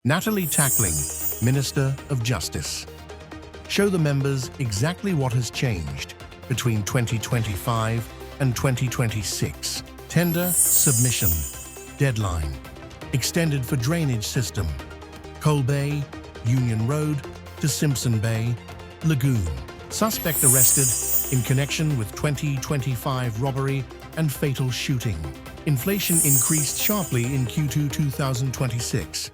Natalie Tackling, Minister of Justice. Show the members exactly what has changed between 2025 and 2026. Tender submission. Deadline. Extended for drainage system. Coal Bay, Union Road to Simpson Bay, Lagoon. Suspect arrested in connection with 2025 robbery and fatal shooting. Inflation increased sharply in Q2 2026.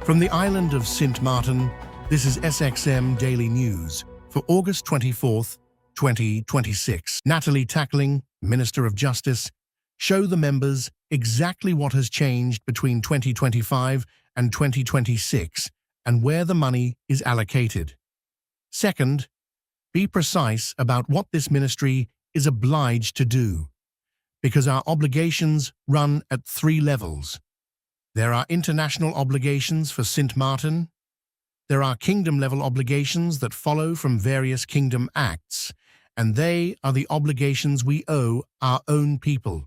From the island of Sint Maarten, this is SXM Daily News for August 24th, 2026. Natalie Tackling, Minister of Justice, show the members exactly what has changed between 2025 and 2026 and where the money is allocated. Second, be precise about what this ministry is obliged to do, because our obligations run at 3 levels. There are international obligations for Sint Maarten. There are kingdom-level obligations that follow from various kingdom acts, and they are the obligations we owe our own people.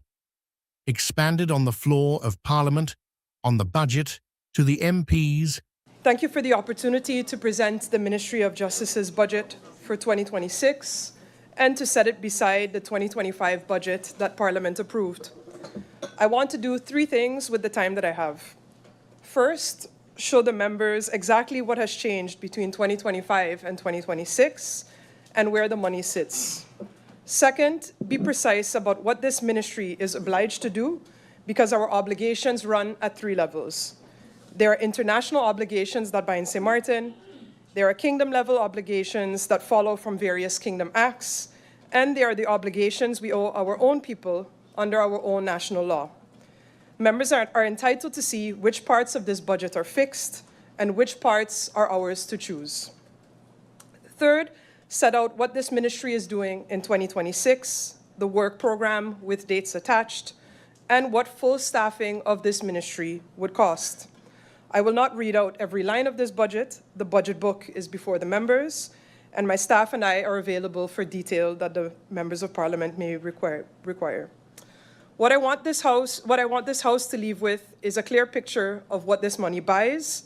Expanded on the floor of Parliament, on the budget, to the MPs. Thank you for the opportunity to present the Ministry of Justice's budget for 2026 and to set it beside the 2025 budget that Parliament approved. I want to do 3 things with the time that I have. First, show the members exactly what has changed between 2025 and 2026 and where the money sits. Second, be precise about what this ministry is obliged to do because our obligations run at 3 levels. There are international obligations that bind Sint Maarten, there are kingdom-level obligations that follow from various kingdom acts, and there are the obligations we owe our own people under our own national law. Members are entitled to see which parts of this budget are fixed and which parts are ours to choose. Third, set out what this ministry is doing in 2026, the work program with dates attached, and what full staffing of this ministry would cost. I will not read out every line of this budget. The budget book is before the members, and my staff and I are available for detail that the members of Parliament may require. What I want this House to leave with is a clear picture of what this money buys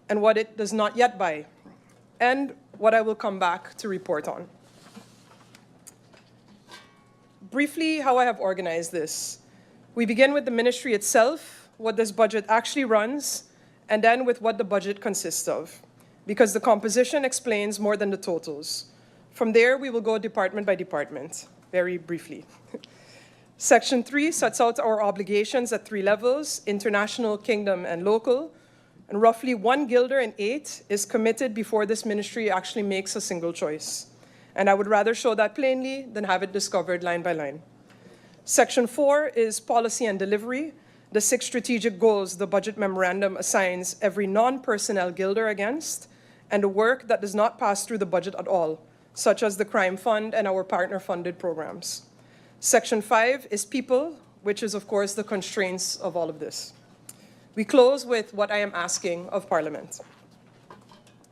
and what it does not yet buy, and what I will come back to report on. Briefly, how I have organized this. We begin with the ministry itself, what this budget actually runs, and then with what the budget consists of, because the composition explains more than the totals. From there, we will go department by department, very briefly. Section 3 sets out our obligations at 3 levels, international, kingdom, and local. And roughly 1 guilder in 8 is committed before this ministry actually makes a single choice. And I would rather show that plainly than have it discovered line by line. Section 4 is policy and delivery, the 6 strategic goals the budget memorandum assigns every non-personnel guilder against, and the work that does not pass through the budget at all, such as the crime fund and our partner-funded programs. Section 5 is people, which is, of course, the constraints of all of this. We close with what I am asking of Parliament.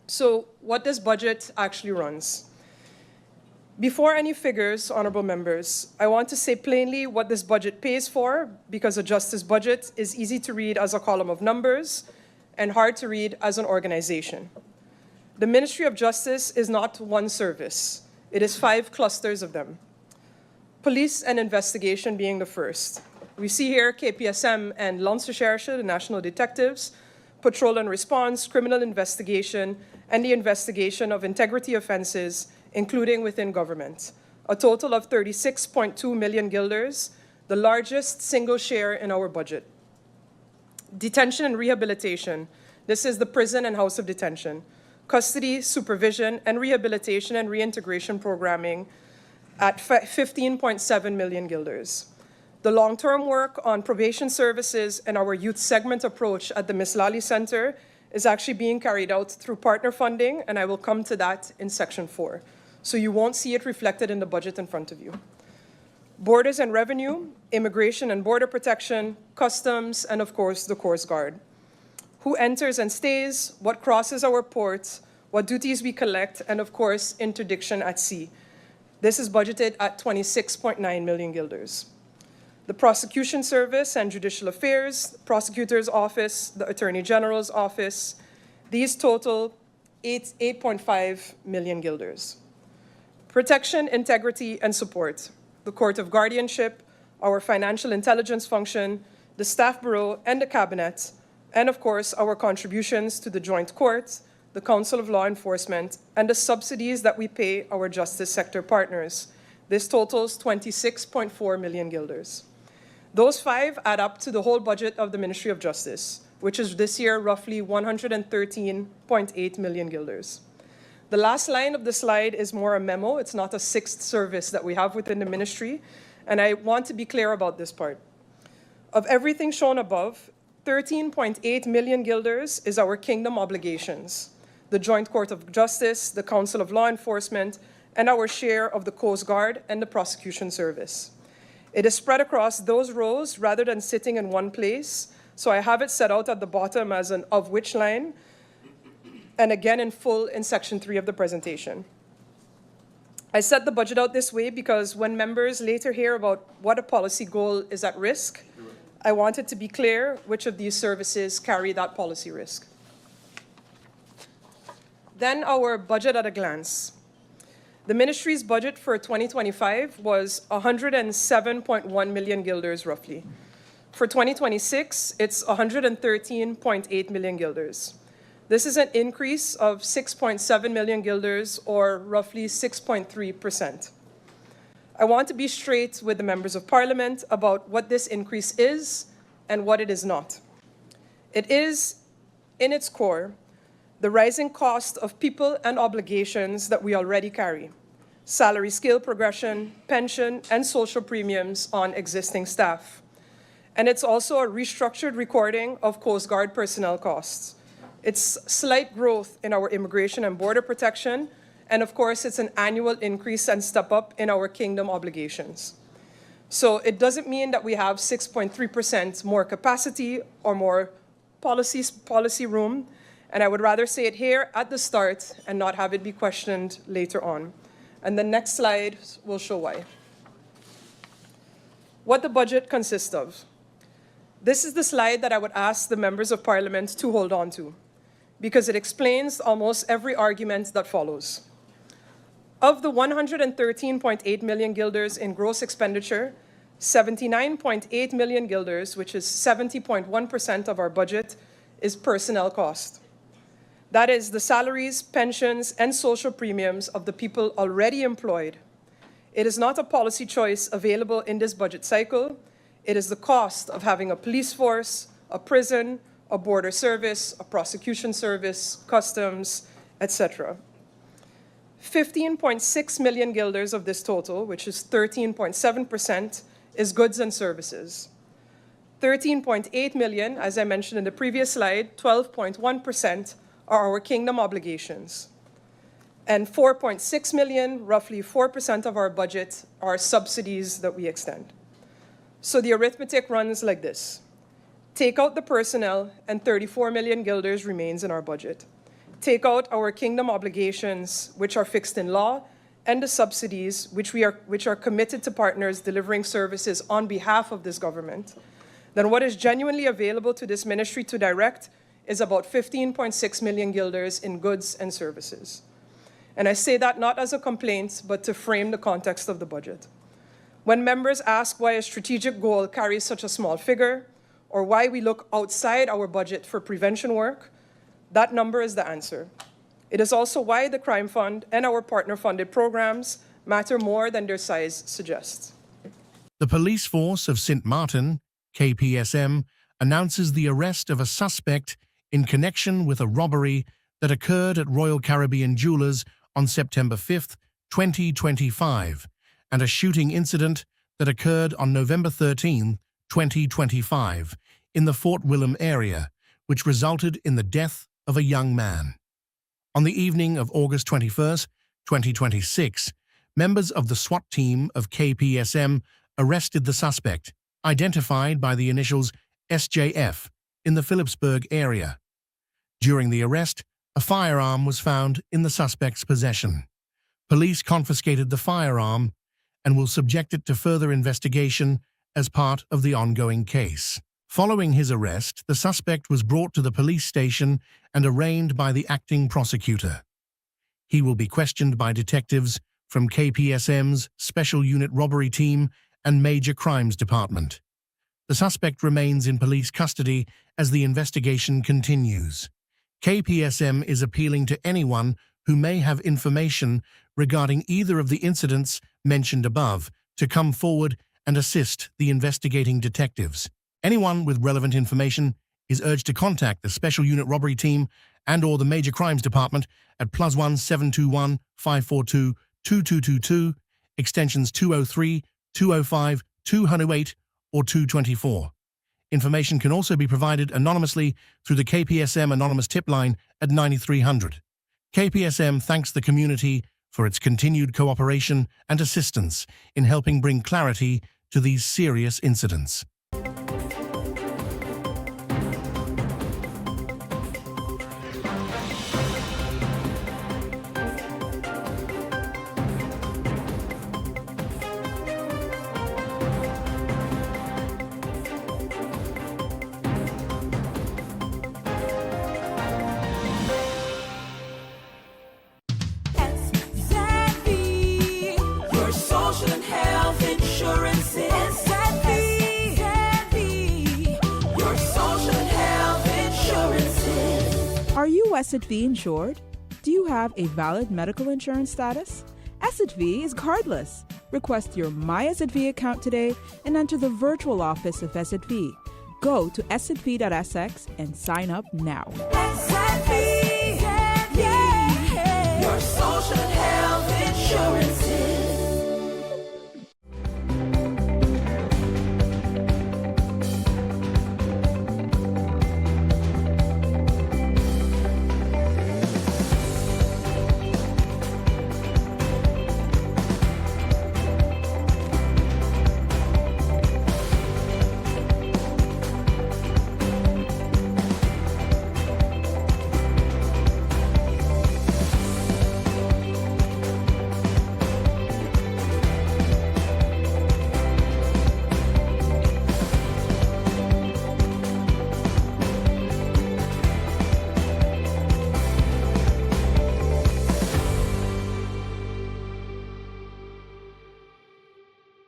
So, what this budget actually runs. Before any figures, honorable members, I want to say plainly what this budget pays for, because a justice budget is easy to read as a column of numbers and hard to read as an organization. The Ministry of Justice is not one service. It is 5 clusters of them. Police and investigation being the first. We see here KPSM and Landsrecherche, the national detectives, patrol and response, criminal investigation, and the investigation of integrity offenses, including within government. A total of 36.2 million guilders, the largest single share in our budget. Detention and rehabilitation. This is the prison and house of detention. Custody, supervision, and rehabilitation and reintegration programming at 15.7 million guilders. The long-term work on probation services and our youth segment approach at the Miss Lally Center is actually being carried out through partner funding, and I will come to that in Section 4. So you won't see it reflected in the budget in front of you. Borders and revenue, immigration and border protection, customs, and of course, the Coast Guard. Who enters and stays, what crosses our ports, what duties we collect, and of course, interdiction at sea. This is budgeted at 26.9 million guilders. The Prosecution Service and Judicial Affairs, Prosecutor's Office, the Attorney General's Office, these total 8.5 million guilders. Protection, integrity, and support, the Court of Guardianship, our Financial Intelligence Function, the Staff Bureau, and the Cabinet, and of course, our contributions to the Joint Court, the Council of Law Enforcement, and the subsidies that we pay our justice sector partners. This totals 26.4 million guilders. Those five add up to the whole budget of the Ministry of Justice, which is this year roughly 113.8 million guilders. The last line of the slide is more a memo. It's not a sixth service that we have within the ministry, and I want to be clear about this part. Of everything shown above, 13.8 million guilders is our kingdom obligations, the Joint Court of Justice, the Council of Law Enforcement, and our share of the Coast Guard and the Prosecution Service. It is spread across those rows rather than sitting in one place, so I have it set out at the bottom as an of which line, and again in full in section 3 of the presentation. I set the budget out this way because when members later hear about what a policy goal is at risk, I want it to be clear which of these services carry that policy risk. Then our budget at a glance. The ministry's budget for 2025 was 107.1 million guilders roughly. For 2026, it's 113.8 million guilders. This is an increase of 6.7 million guilders, or roughly 6.3%. I want to be straight with the members of parliament about what this increase is and what it is not. It is, in its core, the rising cost of people and obligations that we already carry: salary scale progression, pension, and social premiums on existing staff. And it's also a restructured recording of Coast Guard personnel costs. It's slight growth in our immigration and border protection, and of course, it's an annual increase and step up in our kingdom obligations. So it doesn't mean that we have 6.3% more capacity or more policy room, and I would rather say it here at the start and not have it be questioned later on. And the next slide will show why. What the budget consists of. This is the slide that I would ask the members of parliament to hold on to, because it explains almost every argument that follows. Of the 113.8 million guilders in gross expenditure, 79.8 million guilders, which is 70.1% of our budget, is personnel cost. That is the salaries, pensions, and social premiums of the people already employed. It is not a policy choice available in this budget cycle. It is the cost of having a police force, a prison, a border service, a prosecution service, customs, etc. 15.6 million guilders of this total, which is 13.7%, is goods and services. 13.8 million, as I mentioned in the previous slide, 12.1%, are our kingdom obligations. And 4.6 million, roughly 4% of our budget, are subsidies that we extend. So the arithmetic runs like this. Take out the personnel, and 34 million guilders remains in our budget. Take out our kingdom obligations, which are fixed in law, and the subsidies, which are committed to partners delivering services on behalf of this government. Then what is genuinely available to this ministry to direct is about 15.6 million guilders in goods and services. And I say that not as a complaint, but to frame the context of the budget. When members ask why a strategic goal carries such a small figure, or why we look outside our budget for prevention work, that number is the answer. It is also why the Crime Fund and our partner-funded programs matter more than their size suggests. The police force of St. Martin, KPSM, announces the arrest of a suspect in connection with a robbery that occurred at Royal Caribbean Jewelers on September 5, 2025, and a shooting incident that occurred on November 13, 2025, in the Fort William area, which resulted in the death of a young man. On the evening of August 21, 2026, members of the SWAT team of KPSM arrested the suspect, identified by the initials SJF, in the Phillipsburg area. During the arrest, A firearm was found in the suspect's possession. Police confiscated the firearm and will subject it to further investigation as part of the ongoing case. Following his arrest, the suspect was brought to the police station and arraigned by the acting prosecutor. He will be questioned by detectives from KPSM's Special Unit Robbery Team and Major Crimes Department. The suspect remains in police custody as the investigation continues. KPSM is appealing to anyone who may have information regarding either of the incidents mentioned above to come forward and assist the investigating detectives. Anyone with relevant information is urged to contact the Special Unit Robbery Team and/or the Major Crimes Department at +1 721 542 2222, extensions 203, 205, 208, or 224. Information can also be provided anonymously through the KPSM Anonymous Tip Line at 9300. KPSM thanks the community for its continued cooperation and assistance in helping bring clarity to these serious incidents. Are you SXM insured? Do you have a valid medical insurance status? SXM is cardless. Request your My SXM account today and enter the virtual office of SXM. Go to sxv.sx and sign up now. SXM, yeah. Your social and health insurances.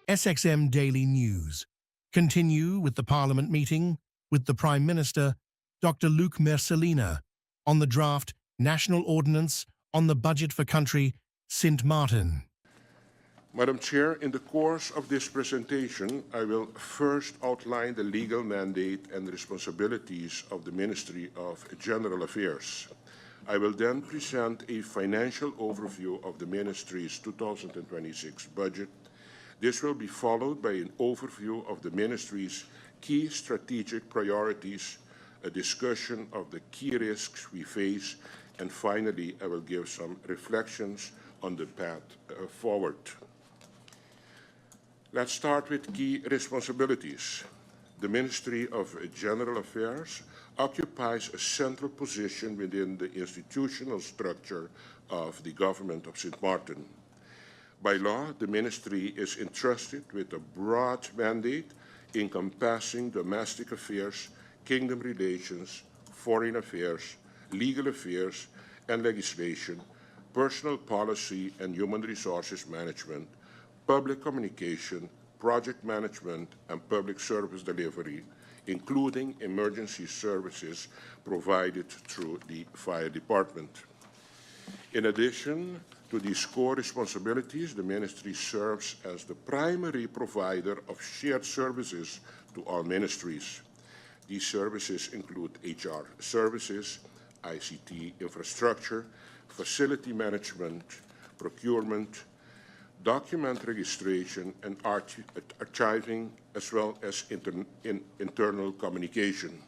SXM Daily News. Continue with the Parliament meeting with the Prime Minister, Dr. Luc Mercelina, on the draft National Ordinance on the Budget for Country Sint Maarten. Madam Chair, in the course of this presentation, I will first outline the legal mandate and responsibilities of the Ministry of General Affairs. I will then present a financial overview of the Ministry's 2026 budget. This will be followed by an overview of the Ministry's key strategic priorities, a discussion of the key risks we face, and finally, I will give some reflections on the path forward. Let's start with key responsibilities. The Ministry of General Affairs occupies a central position within the institutional structure of the Government of Sint Maarten. By law, the Ministry is entrusted with a broad mandate encompassing domestic affairs, kingdom relations, foreign affairs, legal affairs and legislation, personal policy and human resources management, public communication, project management, and public service delivery, including emergency services provided through the fire department. In addition to these core responsibilities, the Ministry serves as the primary provider of shared services to all ministries. These services include HR services, ICT infrastructure, facility management, procurement, document registration and archiving, as well as internal communication.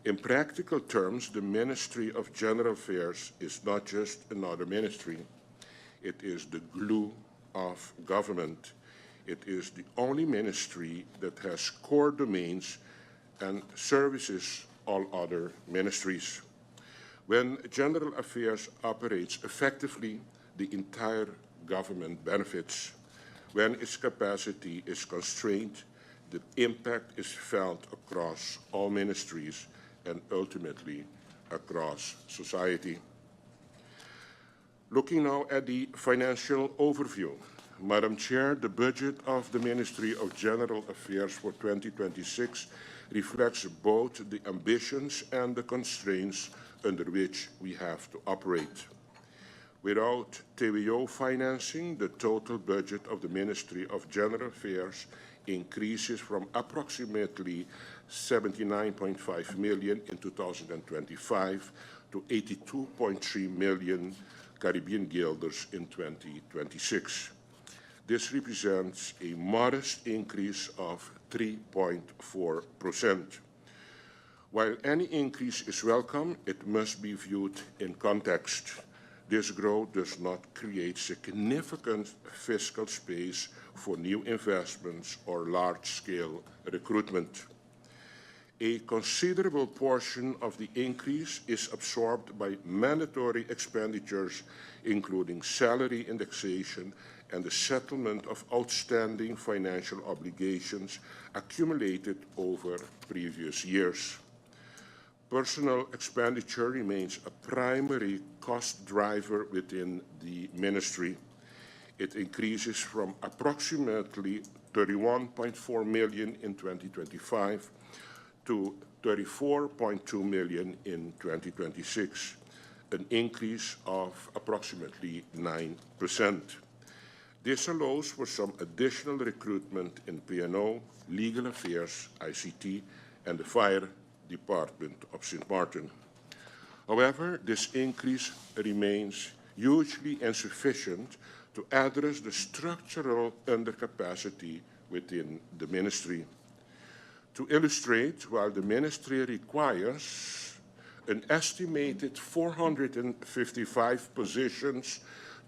In practical terms, the Ministry of General Affairs is not just another ministry. It is the glue of government. It is the only ministry that has core domains and services all other ministries. When General Affairs operates effectively, the entire government benefits. When its capacity is constrained, the impact is felt across all ministries and ultimately across society. Looking now at the financial overview. Madam Chair, the budget of the Ministry of General Affairs for 2026 reflects both the ambitions and the constraints under which we have to operate. Without TWO financing, the total budget of the Ministry of General Affairs increases from approximately 79.5 million in 2025 to 82.3 million Caribbean guilders in 2026. This represents a modest increase of 3.4%. While any increase is welcome, it must be viewed in context. This growth does not create significant fiscal space for new investments or large-scale recruitment. A considerable portion of the increase is absorbed by mandatory expenditures, including salary indexation and the settlement of outstanding financial obligations accumulated over previous years. Personnel expenditure remains a primary cost driver within the ministry. It increases from approximately 31.4 million in 2025 to 34.2 million in 2026, an increase of approximately 9%. This allows for some additional recruitment in P&O, Legal Affairs, ICT, and the Fire Department of St. Martin. However, this increase remains hugely insufficient to address the structural undercapacity within the ministry. To illustrate, while the ministry requires an estimated 455 positions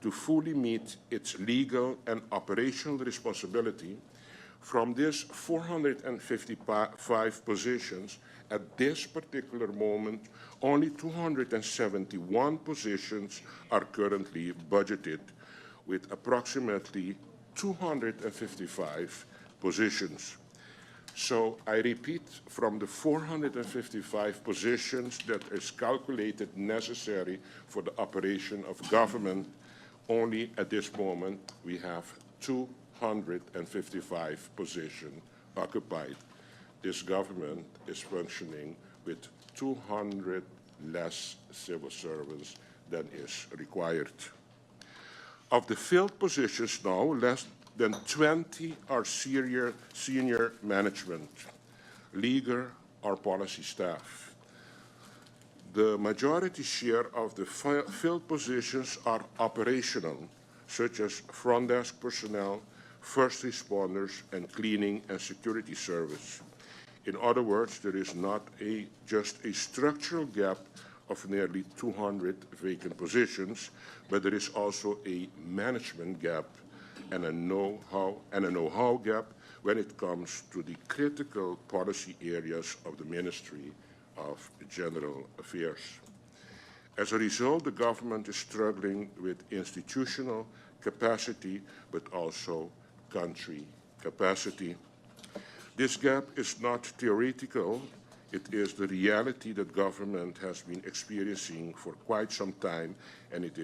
to fully meet its legal and operational responsibility, from these 455 positions, at this particular moment, only 271 positions are currently budgeted, with approximately 255 positions. So I repeat, from the 455 positions that is calculated necessary for the operation of government, only at this moment we have 255 positions occupied. This government is functioning with 200 less civil servants than is required. Of the filled positions now, less than 20 are senior management, legal or policy staff. The majority share of the filled positions are operational, such as front desk personnel, first responders, and cleaning and security service. In other words, there is not just a structural gap of nearly 200 vacant positions, but there is also a management gap and a know-how gap when it comes to the critical policy areas of the Ministry of General Affairs. As a result, the government is struggling with institutional capacity, but also country capacity. This gap is not theoretical. It is the reality that government has been experiencing for quite some time, and it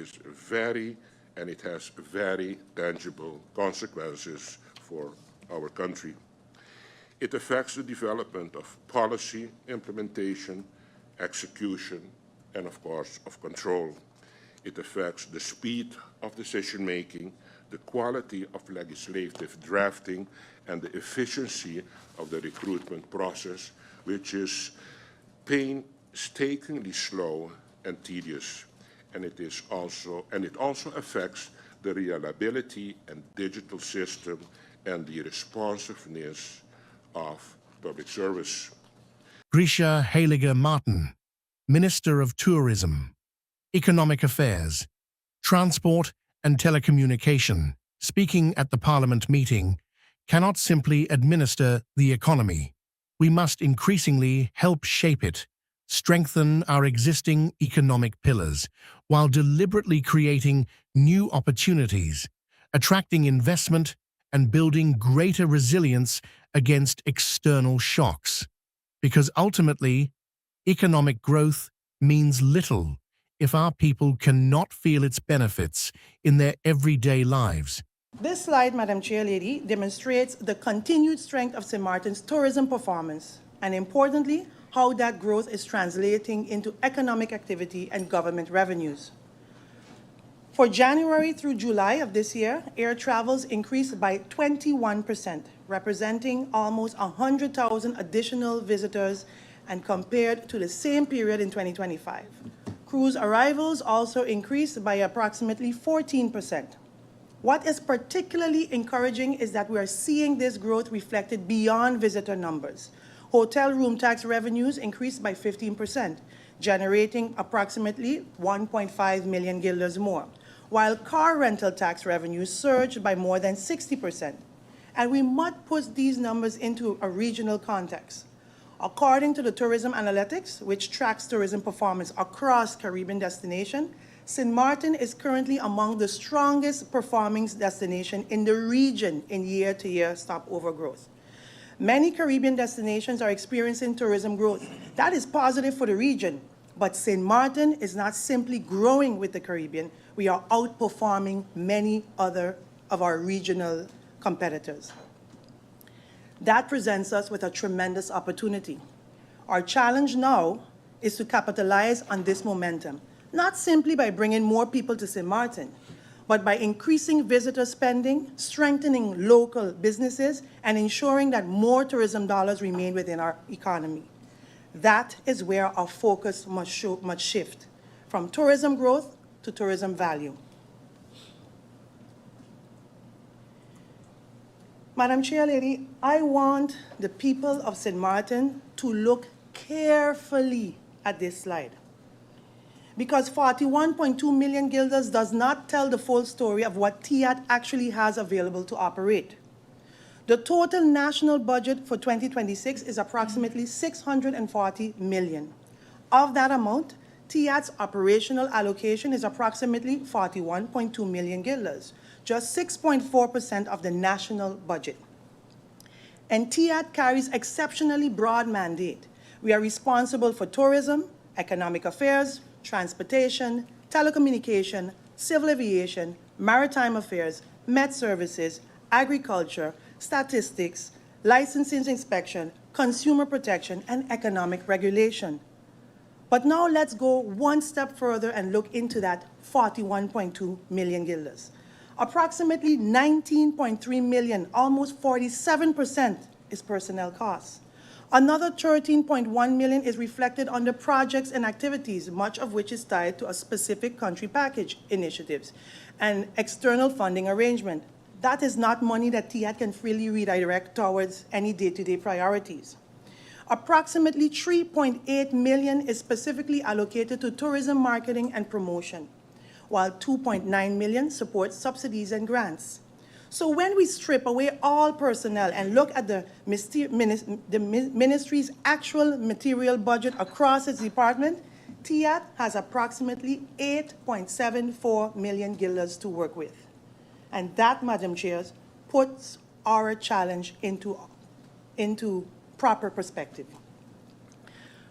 has very tangible consequences for our country. It affects the development of policy, implementation, execution, and of course, of control. It affects the speed of decision-making, the quality of legislative drafting, and the efficiency of the recruitment process, which is painstakingly slow and tedious. And it also affects the reliability and digital system and the responsiveness of public service. Grisha Heiliger Martin, Minister of Tourism, Economic Affairs, Transport and Telecommunication, speaking at the Parliament meeting, cannot simply administer the economy. We must increasingly help shape it strengthen our existing economic pillars while deliberately creating new opportunities, attracting investment, and building greater resilience against external shocks. Because ultimately, economic growth means little if our people cannot feel its benefits in their everyday lives. This slide, Madam Chairlady, demonstrates the continued strength of St. Martin's tourism performance, and importantly, how that growth is translating into economic activity and government revenues. For January through July of this year, air travels increased by 21%, representing almost 100,000 additional visitors and compared to the same period in 2025. Cruise arrivals also increased by approximately 14%. What is particularly encouraging is that we are seeing this growth reflected beyond visitor numbers. Hotel room tax revenues increased by 15%, generating approximately 1.5 million guilders more, while car rental tax revenues surged by more than 60%. And we must put these numbers into a regional context. According to the Tourism Analytics, which tracks tourism performance across Caribbean destinations, St. Martin is currently among the strongest performing destinations in the region in year-to-year stopover growth. Many Caribbean destinations are experiencing tourism growth. That is positive for the region, but St. Martin is not simply growing with the Caribbean. We are outperforming many other of our regional competitors. That presents us with a tremendous opportunity. Our challenge now is to capitalize on this momentum, not simply by bringing more people to St. Martin, but by increasing visitor spending, strengthening local businesses, and ensuring that more tourism dollars remain within our economy. That is where our focus must shift, from tourism growth to tourism value. Madam Chairlady, I want the people of St. Martin to look carefully at this slide, because 41.2 million guilders does not tell the full story of what TIAT actually has available to operate. The total national budget for 2026 is approximately $640 million. Of that amount, TIAT's operational allocation is approximately 41.2 million guilders, just 6.4% of the national budget. And TIAT carries exceptionally broad mandate. We are responsible for tourism, economic affairs, transportation, telecommunication, civil aviation, maritime affairs, Met services, agriculture, statistics, licensing inspection, consumer protection, and economic regulation. But now let's go one step further and look into that 41.2 million guilders. Approximately 19.3 million, almost 47%, is personnel costs. Another 13.1 million is reflected under projects and activities, much of which is tied to a specific country package initiatives and external funding arrangement. That is not money that TIAT can freely redirect towards any day-to-day priorities. Approximately 3.8 million is specifically allocated to tourism marketing and promotion, while 2.9 million supports subsidies and grants. So when we strip away all personnel and look at the ministry's actual material budget across its department, TIAT has approximately 8.74 million guilders to work with. And that, Madam Chair, puts our challenge into proper perspective.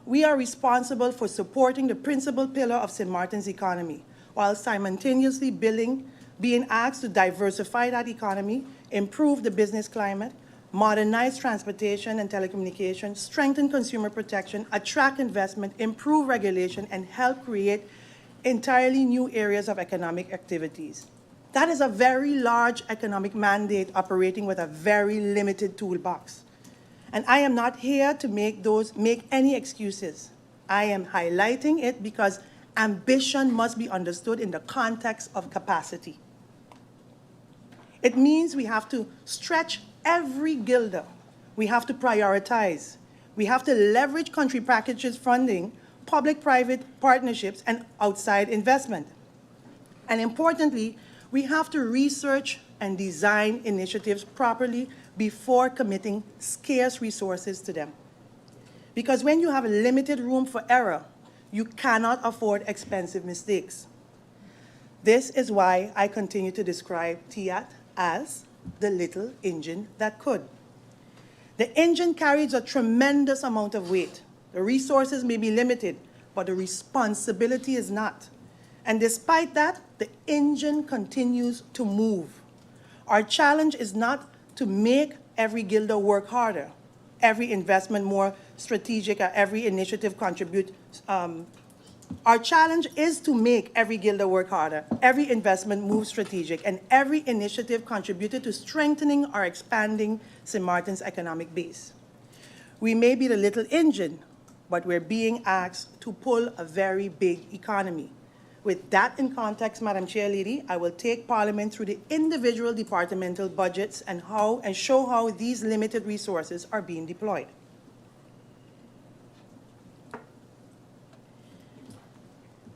We are responsible for supporting the principal pillar of St. Martin's economy, while simultaneously being asked to diversify that economy, improve the business climate, modernize transportation and telecommunications, strengthen consumer protection, attract investment, improve regulation, and help create entirely new areas of economic activities. That is a very large economic mandate operating with a very limited toolbox. And I am not here to make any excuses. I am highlighting it because ambition must be understood in the context of capacity. It means we have to stretch every guilder. We have to prioritize. We have to leverage country packages funding, public-private partnerships, and outside investment. And importantly, we have to research and design initiatives properly before committing scarce resources to them. Because when you have a limited room for error, you cannot afford expensive mistakes. This is why I continue to describe TIAT as the little engine that could. The engine carries a tremendous amount of weight. The resources may be limited, but the responsibility is not. And despite that, the engine continues to move. Our challenge is not to make every guilder work harder, every investment more strategic, or every initiative contribute. Our challenge is to make every guilder work harder, every investment move strategic, and every initiative contributed to strengthening or expanding St. Martin's economic base. We may be the little engine, but we're being asked to pull a very big economy. With that in context, Madam Chair Lady, I will take Parliament through the individual departmental budgets and show how these limited resources are being deployed.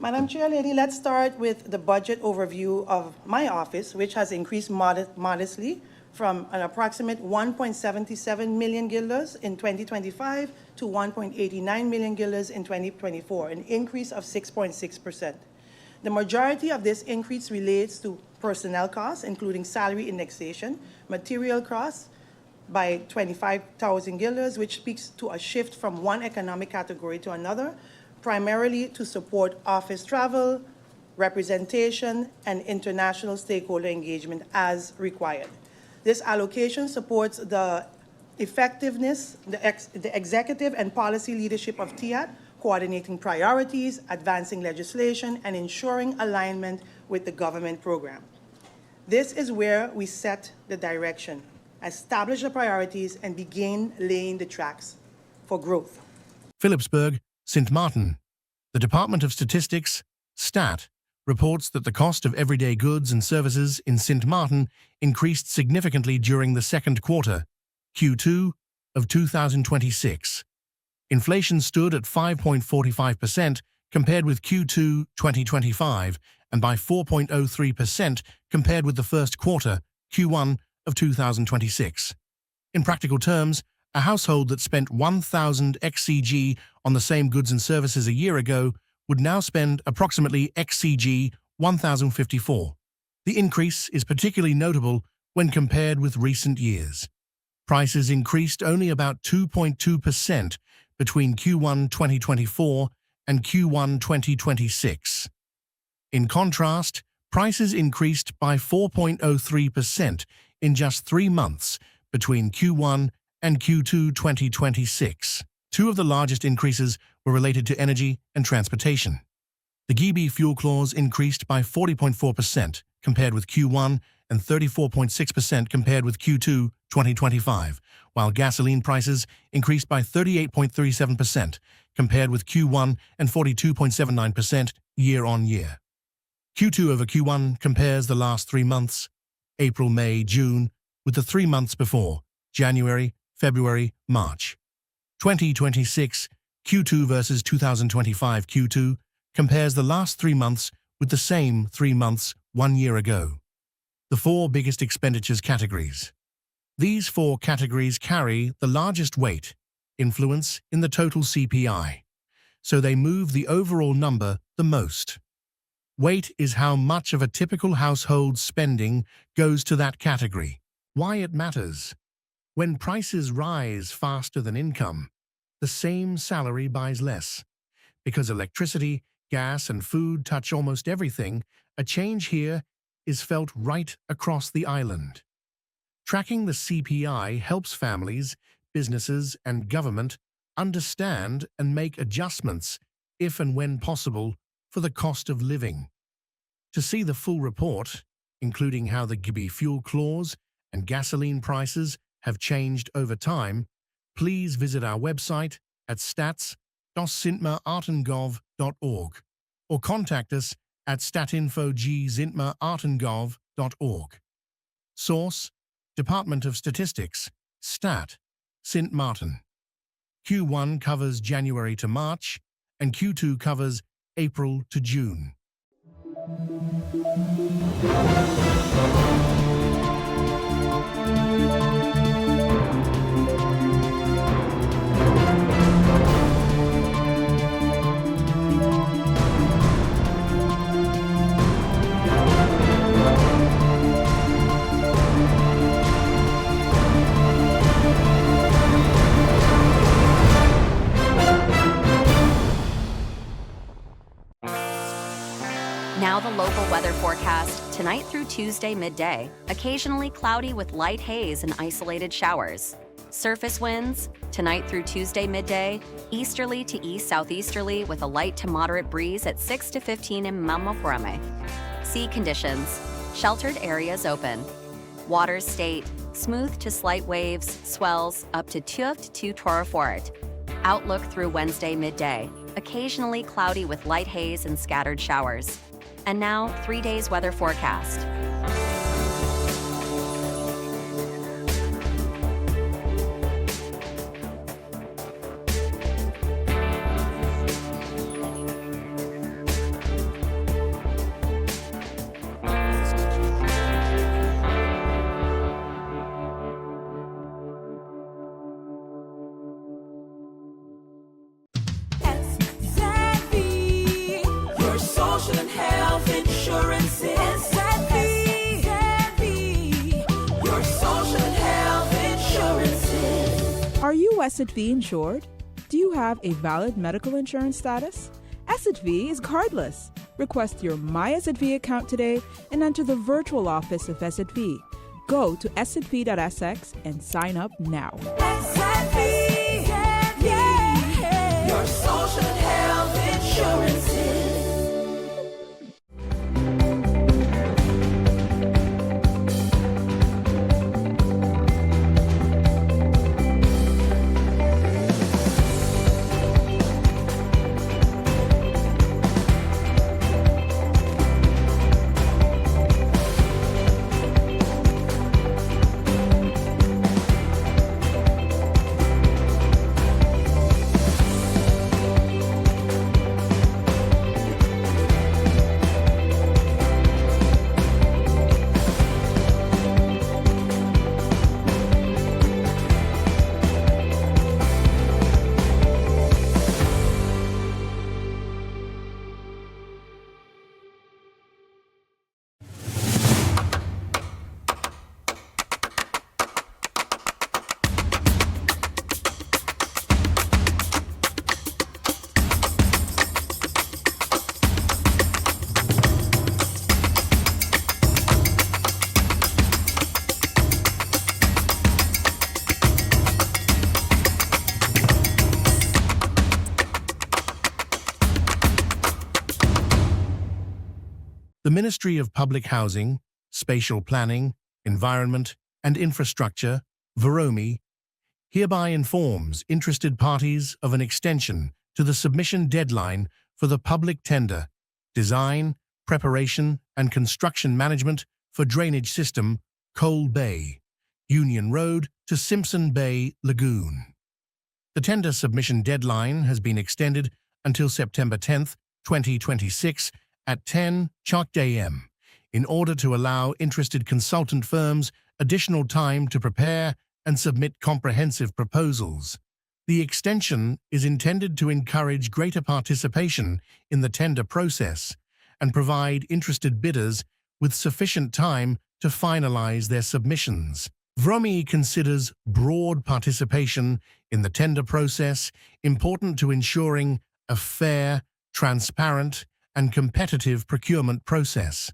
Madam Chair Lady, let's start with the budget overview of my office, which has increased modestly from an approximate 1.77 million guilders in 2025 to 1.89 million guilders in 2024, an increase of 6.6%. The majority of this increase relates to personnel costs, including salary indexation, material costs by 25,000 guilders, which speaks to a shift from one economic category to another, primarily to support office travel, representation, and international stakeholder engagement as required. This allocation supports the effectiveness, the executive and policy leadership of TIAT, coordinating priorities, advancing legislation, and ensuring alignment with the government program. This is where we set the direction, establish the priorities, and begin laying the tracks for growth. Phillipsburg, St. Martin. The Department of Statistics, STAT, reports that the cost of everyday goods and services in St. Martin increased significantly during the second quarter, Q2, of 2026. Inflation stood at 5.45% compared with Q2 2025 and by 4.03% compared with the first quarter, Q1, of 2026. In practical terms, a household that spent 1,000 XCG on the same goods and services a year ago would now spend approximately XCG 1,054. The increase is particularly notable when compared with recent years. Prices increased only about 2.2% between Q1 2024 and Q1 2026. In contrast, prices increased by 4.03% in just 3 months between Q1 and Q2 2026. Two of the largest increases were related to energy and transportation. The GB fuel clause increased by 40.4% compared with Q1 and 34.6% compared with Q2 2025, while gasoline prices increased by 38.37% compared with Q1 and 42.79% year-on-year. Q2 over Q1 compares the last 3 months, April, May, June, with the 3 months before, January, February, March. 2026 Q2 versus 2025 Q2 compares the last 3 months with the same 3 months 1 year ago. The 4 biggest expenditures categories. These 4 categories carry the largest weight, influence in the total CPI, so they move the overall number the most. Weight is how much of a typical household's spending goes to that category. Why it matters. When prices rise faster than income, the same salary buys less. Because electricity, gas, and food touch almost everything, a change here is felt right across the island. Tracking the CPI helps families, businesses, and government understand and make adjustments, if and when possible, for the cost of living. To see the full report, including how the GB fuel clause and gasoline prices have changed over time, please visit our website at stats.sintmartengov.org or contact us at statinfo@sintmartengov.org. Source: Department of Statistics, STAT, St. Martin. Q1 covers January to March, and Q2 covers April to June. tonight through Tuesday midday, occasionally cloudy with light haze and isolated showers. Surface winds, tonight through Tuesday midday, easterly to east-southeasterly with a light to moderate breeze at 6 to 15 in Mamoframe. Sea conditions, sheltered areas open. Waters state, smooth to slight waves, swells up to 2 to 2 Torafort. Outlook through Wednesday midday, occasionally cloudy with light haze and scattered showers. And now, 3 days weather forecast. SXM, your social and health insurance is SXM, your social and health insurance is. Are you SXV insured? Do you have a valid medical insurance status? SXV is cardless. Request your My SXV account today and enter the virtual office of SXV. Go to sxv.sx and sign up now. SXM, yeah, your social and health insurance is. The Ministry of Public Housing, Spatial Planning, Environment and Infrastructure, VROMI, hereby informs interested parties of an extension to the submission deadline for the public tender, design, preparation and construction management for drainage system Coal Bay, Union Road to Simpson Bay Lagoon. The tender submission deadline has been extended until September 10, 2026 at 10 a.m. in order to allow interested consultant firms additional time to prepare and submit comprehensive proposals. The extension is intended to encourage greater participation in the tender process and provide interested bidders with sufficient time to finalize their submissions. VROMI considers broad participation in the tender process important to ensuring a fair, transparent, and competitive procurement process.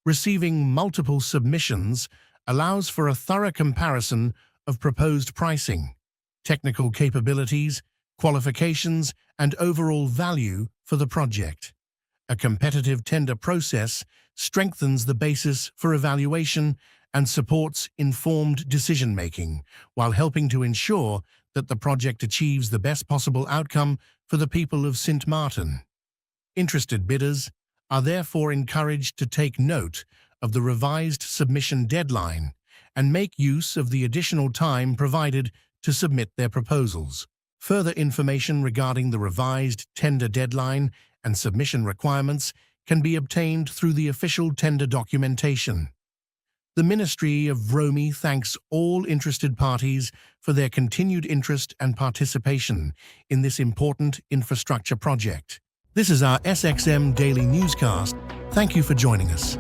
Receiving multiple submissions allows for a thorough comparison of proposed pricing, technical capabilities, qualifications, and overall value for the project. A competitive tender process strengthens the basis for evaluation and supports informed decision-making, while helping to ensure that the project achieves the best possible outcome for the people of Sint Maarten. Interested bidders are therefore encouraged to take note of the revised submission deadline and make use of the additional time provided to submit their proposals. Further information regarding the revised tender deadline and submission requirements can be obtained through the official tender documentation. The Ministry of VROMI thanks all interested parties for their continued interest and participation in this important infrastructure project. This is our SXM Daily Newscast. Thank you for joining us.